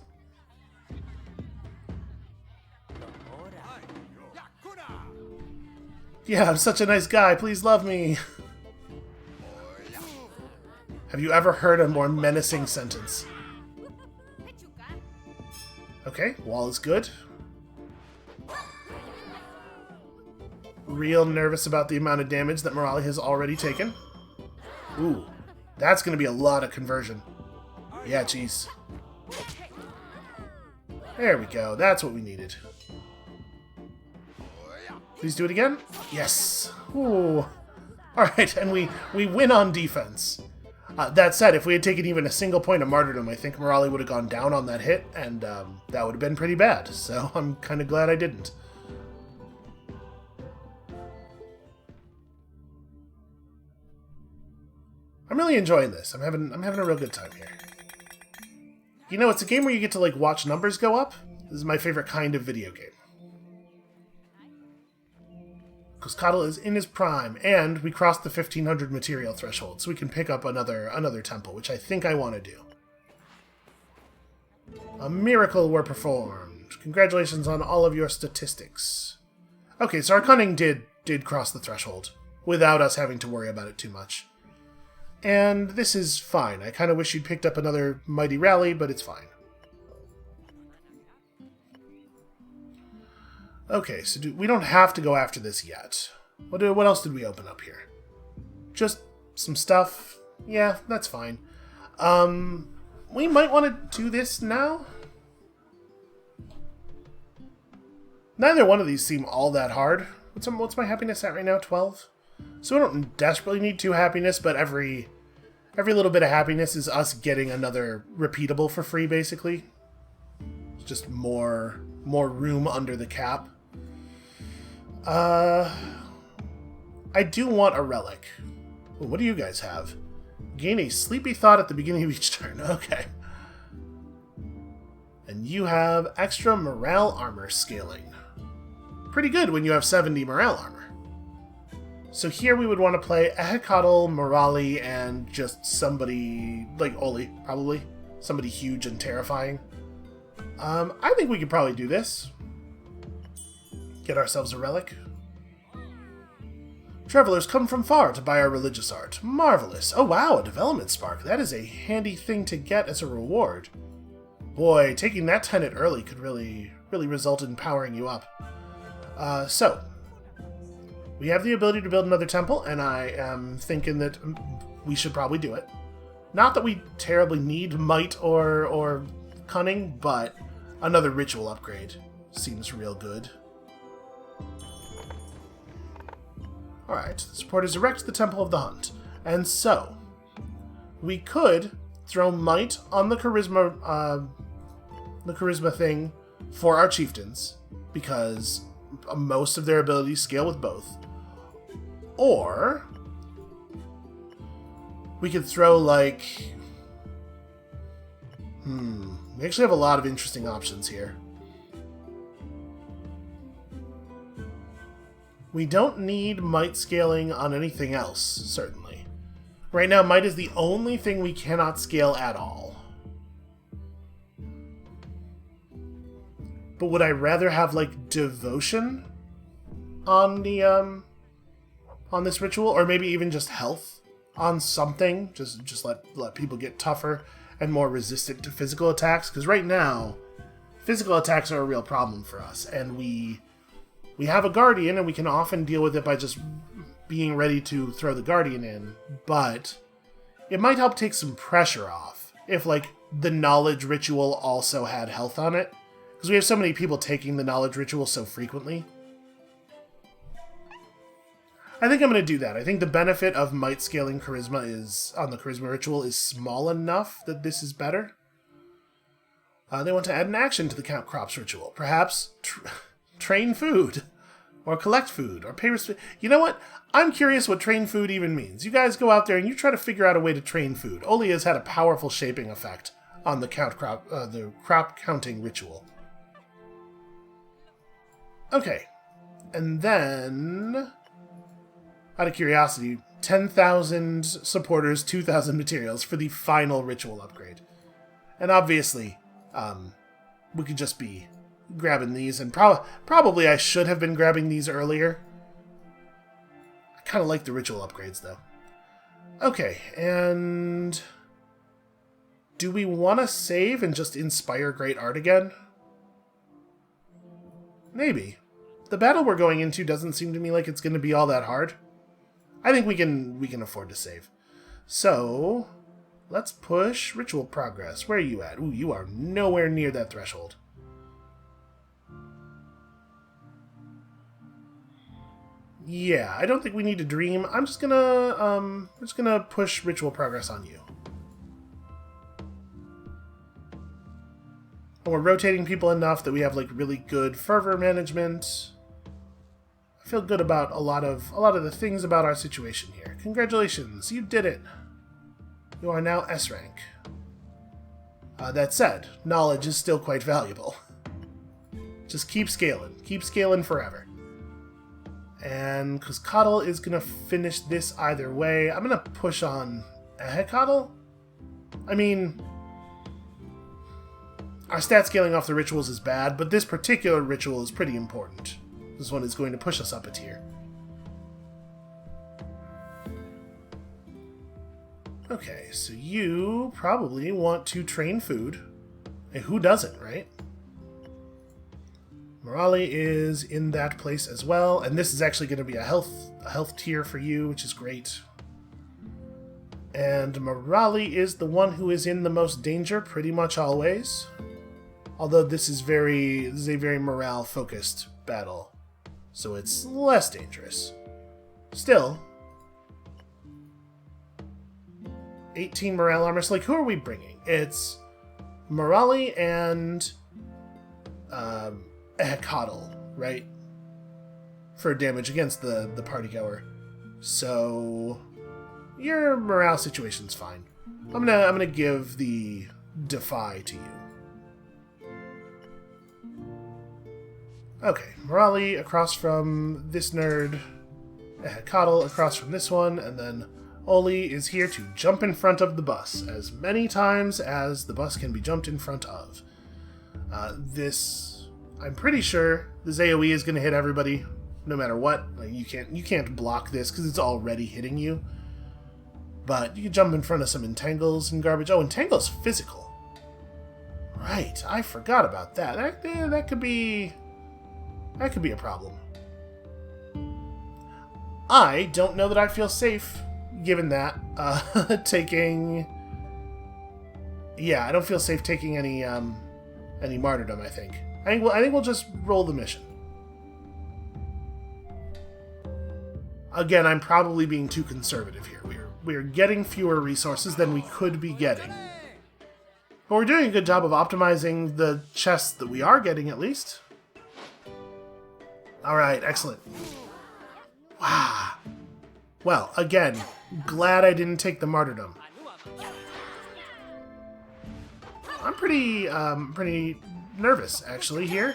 Speaker 1: Yeah, I'm such a nice guy. Please love me. Have you ever heard a more menacing sentence? Okay, wall is good. Real nervous about the amount of damage that Morali has already taken. Ooh, that's going to be a lot of conversion. Yeah, jeez. There we go. That's what we needed. Please do it again. Yes. Ooh. Alright, and we win on defense. That said, if we had taken even a single point of martyrdom, I think Morali would have gone down on that hit, and that would have been pretty bad. So I'm kind of glad I didn't. I'm really enjoying this. I'm having a real good time here. You know, it's a game where you get to like watch numbers go up. This is my favorite kind of video game. Coscatl is in his prime, and we crossed the 1500 material threshold, so we can pick up another temple, which I think I want to do. A miracle were performed. Congratulations on all of your statistics. Okay, so our cunning did cross the threshold, without us having to worry about it too much. And this is fine. I kind of wish you'd picked up another Mighty Rally, but it's fine. Okay, so we don't have to go after this yet. What else did we open up here? Just some stuff. Yeah, that's fine. We might want to do this now. Neither one of these seem all that hard. What's my happiness at right now? 12? So we don't desperately need 2 happiness, but every little bit of happiness is us getting another repeatable for free, basically. It's just more room under the cap. I do want a relic. Well, what do you guys have? Gain a sleepy thought at the beginning of each turn. Okay. And you have extra morale armor scaling. Pretty good when you have 70 morale armor. So here we would want to play Ehekatl, Morali, and just somebody like Oli, probably. Somebody huge and terrifying. I think we could probably do this. Get ourselves a relic. Travelers come from far to buy our religious art. Marvelous. Oh wow, a development spark. That is a handy thing to get as a reward. Boy, taking that tenet early could really result in powering you up. So, we have the ability to build another temple, and I am thinking that we should probably do it. Not that we terribly need might or cunning, but another ritual upgrade seems real good. Alright, the supporters erect the Temple of the Hunt. And so, we could throw might on the charisma thing for our chieftains, because most of their abilities scale with both. Or we could throw like... we actually have a lot of interesting options here. We don't need might scaling on anything else, certainly. Right now, might is the only thing we cannot scale at all. But would I rather have, like, devotion on the, on this ritual? Or maybe even just health on something? Just let people get tougher and more resistant to physical attacks? Because right now, physical attacks are a real problem for us. And we have a Guardian, and we can often deal with it by just being ready to throw the Guardian in. But it might help take some pressure off if, like, the Knowledge Ritual also had health on it. Because we have so many people taking the Knowledge Ritual so frequently. I think I'm going to do that. I think the benefit of might scaling charisma on the charisma ritual is small enough that this is better. They want to add an action to the Count Crops ritual. Perhaps train food. Or collect food, or pay respect. You know what? I'm curious what train food even means. You guys go out there and you try to figure out a way to train food. Oli has had a powerful shaping effect on the crop counting ritual. Okay. And then, out of curiosity, 10,000 supporters, 2,000 materials for the final ritual upgrade. And obviously, we could just be grabbing these, and probably I should have been grabbing these earlier. I kind of like the ritual upgrades, though. Okay, and do we want to save and just inspire great art again? Maybe. The battle we're going into doesn't seem to me like it's going to be all that hard. I think we can afford to save. So, let's push ritual progress. Where are you at? Ooh, you are nowhere near that threshold. Yeah, I don't think we need to dream. I'm just gonna push ritual progress on you. And we're rotating people enough that we have like really good fervor management. I feel good about a lot of the things about our situation here. Congratulations, you did it. You are now S rank. That said, knowledge is still quite valuable. Just keep scaling forever. And because Coddle is going to finish this either way, I'm going to push on Coddle. I mean, our stat scaling off the rituals is bad, but this particular ritual is pretty important. This one is going to push us up a tier. Okay, so you probably want to train food. And who doesn't, right? Morale is in that place as well, and this is actually going to be a health tier for you, which is great. And Morale is the one who is in the most danger pretty much always. Although this is a very morale-focused battle, so it's less dangerous. Still, 18 morale armor. So, like, who are we bringing? It's Morale and Coddle, right? For damage against the partygoer. So your morale situation's fine. I'm gonna give the Defy to you. Okay, Morale across from this nerd, Coddle across from this one, and then Oli is here to jump in front of the bus as many times as the bus can be jumped in front of. I'm pretty sure this AoE is going to hit everybody, no matter what. Like, you can't block this because it's already hitting you. But you can jump in front of some entangles and garbage. Oh, entangle's physical. Right, I forgot about that. That could be a problem. I don't know that I feel safe, given that, taking... Yeah, I don't feel safe taking any martyrdom, I think. I think we'll just roll the mission. Again, I'm probably being too conservative here. We're getting fewer resources than we could be getting. But we're doing a good job of optimizing the chests that we are getting, at least. Alright, excellent. Wow. Well, again, glad I didn't take the martyrdom. I'm pretty nervous, actually, here.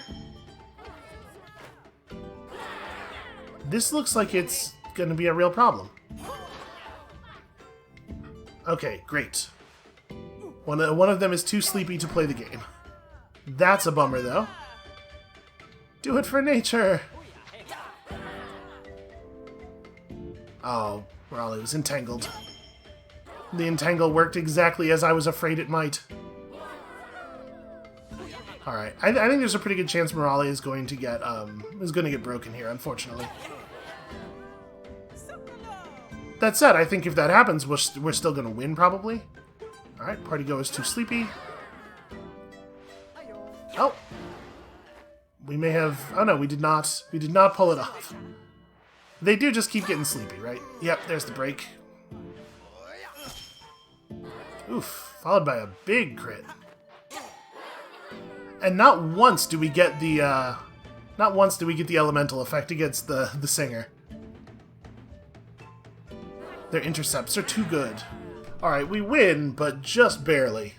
Speaker 1: This looks like it's going to be a real problem. Okay, great. One of them is too sleepy to play the game. That's a bummer, though. Do it for nature! Oh, Morale was entangled. The entangle worked exactly as I was afraid it might. Alright, I think there's a pretty good chance Morale is going to get broken here, unfortunately. That said, I think if that happens, we're still going to win, probably. Alright, partygoer's too sleepy. Oh! We may have... Oh no, we did not pull it off. They do just keep getting sleepy, right? Yep, there's the break. Oof, followed by a big crit. And not once do we get the Not once do we get the elemental effect against the singer. Their intercepts are too good. Alright, we win, but just barely.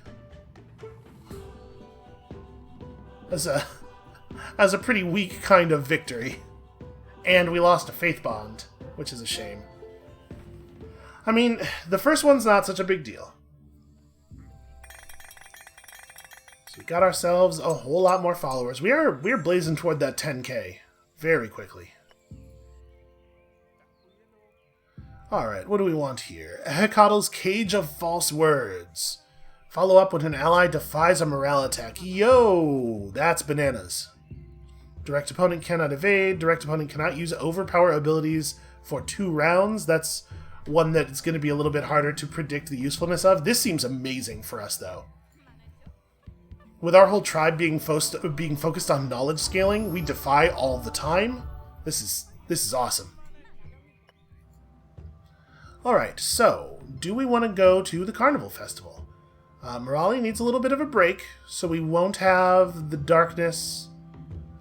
Speaker 1: As a pretty weak kind of victory. And we lost a faith bond, which is a shame. I mean, the first one's not such a big deal. So we got ourselves a whole lot more followers. We're blazing toward that 10K very quickly. Alright, what do we want here? Hecato's Cage of False Words. Follow up when an ally defies a morale attack. Yo! That's bananas. Direct opponent cannot evade. Direct opponent cannot use overpower abilities for 2 rounds. That's one that's going to be a little bit harder to predict the usefulness of. This seems amazing for us, though. With our whole tribe being focused on knowledge scaling, we defy all the time. This is awesome. Alright, so, do we want to go to the Carnival Festival? Morali needs a little bit of a break, so we won't have the darkness.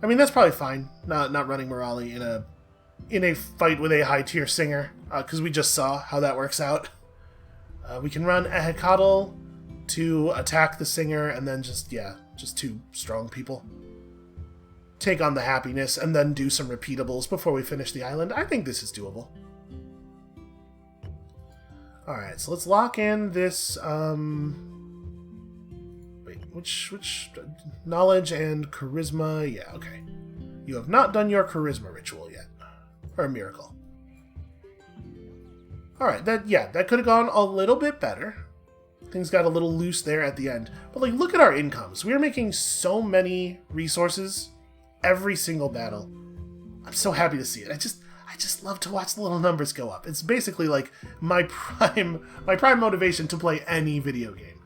Speaker 1: I mean, that's probably fine, not running Morali in a fight with a high-tier singer, because we just saw how that works out. We can run a Hecatl to attack the singer, and then just 2 strong people. Take on the happiness, and then do some repeatables before we finish the island. I think this is doable. Alright, so let's lock in this, wait, which, knowledge and charisma, yeah, okay. You have not done your charisma ritual yet. Or miracle. Alright, that could have gone a little bit better. Things got a little loose there at the end. But, like, look at our incomes. We are making so many resources every single battle. I'm so happy to see it. I just love to watch the little numbers go up. It's basically like my prime motivation to play any video game.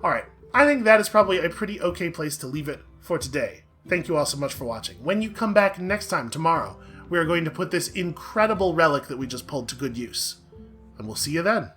Speaker 1: Alright, I think that is probably a pretty okay place to leave it for today. Thank you all so much for watching. When you come back next time, tomorrow, we are going to put this incredible relic that we just pulled to good use. And we'll see you then.